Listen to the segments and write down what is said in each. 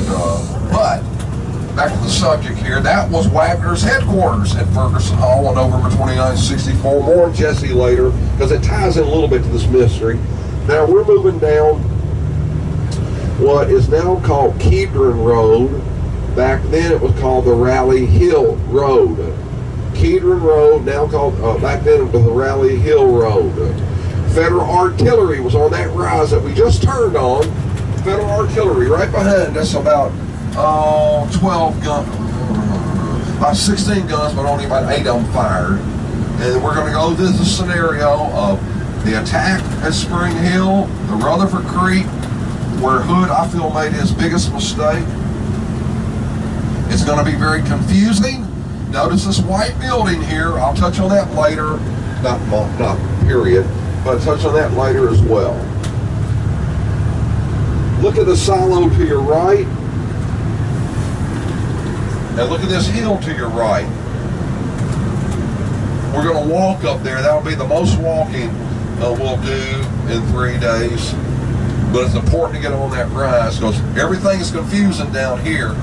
But back to the subject here. That was Wagner's headquarters at Ferguson Hall on November 29, 64. More on Jesse later, because it ties in a little bit to this mystery. Now we're moving down what is now called Kedron Road. Back then it was called the Rally Hill Road. Kedron Road, now called, back then it was the Rally Hill Road. Federal artillery was on that rise that we just turned on. Federal artillery right behind us, about 12 guns, about 16 guns, but only about 8 of them fired. And we're going to go through the scenario of the attack at Spring Hill, the Rutherford Creek, where Hood, I feel, made his biggest mistake. It's going to be very confusing. Notice this white building here. I'll touch on that later. Not period, but I'll touch on that later as well. Look at the silo to your right. And look at this hill to your right. We're going to walk up there. That'll be the most walking we'll do in 3 days. But it's important to get on that rise because everything is confusing down here.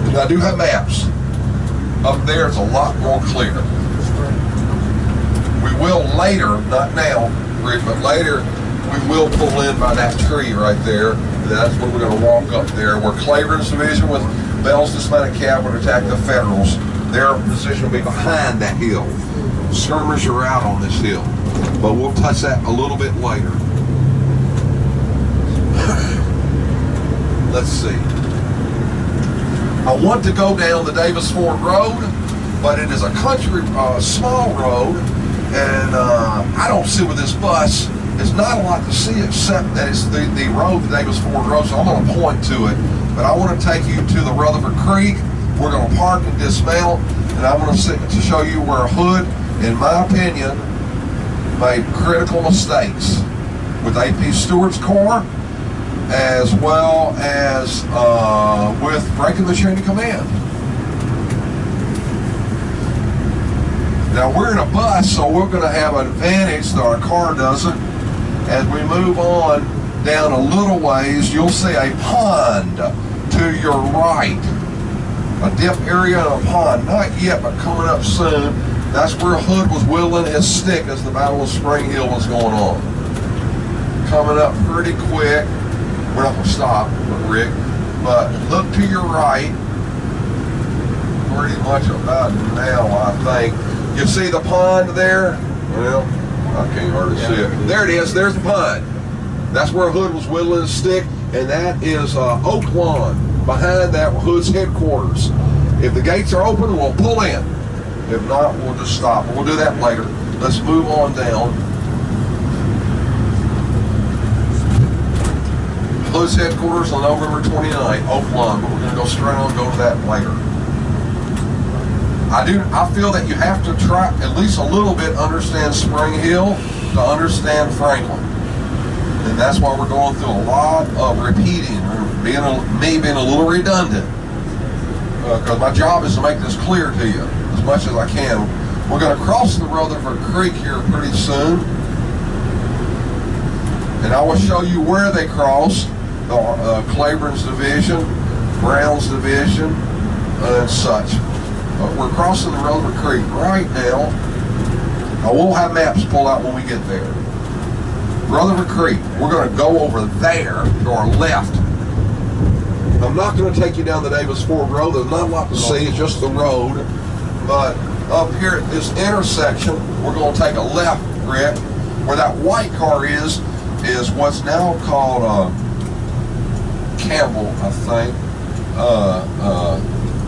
And I do have maps. Up there it's a lot more clear. We will later, not now, Rick, but later we will pull in by that tree right there. That's where we're going to walk up there, where Claiborne's division with Bell's dismounted cavalry attack the Federals. Their position will be behind that hill. Skirmishers are out on this hill, but we'll touch that a little bit later. Let's see. I want to go down the Davis Ford Road, but it is a country, small road, and I don't see with this bus. There's not a lot to see except that it's the road, the Davis Ford Road, so I'm going to point to it. But I want to take you to the Rutherford Creek. We're going to park and dismount, and I want to show you where Hood, in my opinion, made critical mistakes with A.P. Stewart's Corps, as well as with breaking the chain of command. Now we're in a bus, so we're going to have an advantage that our car doesn't. As we move on down a little ways, you'll see a pond to your right. A dip area and a pond. Not yet, but coming up soon. That's where Hood was whittling his stick as the Battle of Spring Hill was going on. Coming up pretty quick. We're not going to stop, Rick, but look to your right, pretty much about now, I think. You see the pond there? Well, I can't hardly see it. There it is, there's the pond. That's where Hood was whittling his stick, and that is Oaklawn. Behind that, Hood's headquarters. If the gates are open, we'll pull in. If not, we'll just stop. We'll do that later. Let's move on down. Hood's headquarters on November 29, Oaklawn, but we're going to go straight on and go to that later. I feel that you have to try at least a little bit understand Spring Hill to understand Franklin. And that's why we're going through a lot of repeating, or being a little redundant. Because my job is to make this clear to you as much as I can. We're going to cross the Rutherford Creek here pretty soon. And I will show you where they crossed. Claiborne's division, Brown's division, and such. We're crossing the Rutherford Creek right now. I will have maps pulled out when we get there. Rutherford Creek, we're going to go over there to our left. I'm not going to take you down the Davis Ford Road. There's not a lot to see, it's just the road. But up here at this intersection, we're going to take a left, Rick. Where that white car is what's now called Campbell, I think.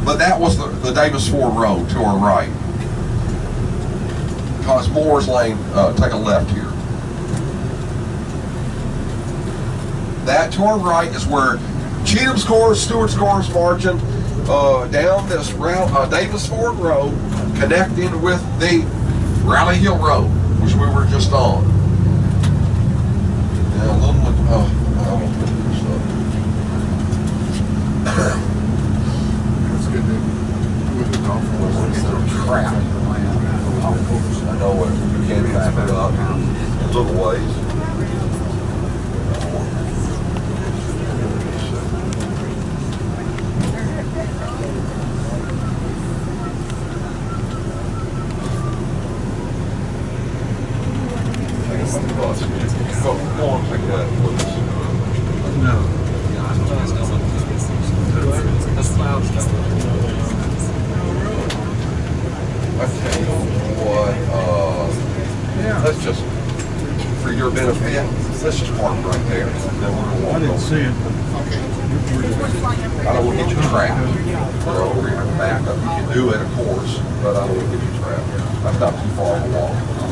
But that was the Davis Ford Road to our right. Because Moore's Lane, take a left here. That to our right is where Cheatham's Corps, Stewart's Corps is marching down this route, Davis Ford Road, connecting with the Rally Hill Road, which we were just on. Yeah, a little, That's good to with it off. Crap. I know it. You can't back it up in little ways. bus. Go on, pick that, please. No. I tell you what, let's just, for your benefit, let's just park right there. And then we're gonna walk I didn't over. see it. I don't want to get you trapped. We're over here in the back. You can do it, of course, but I don't want to get you trapped. That's not too far of a walk.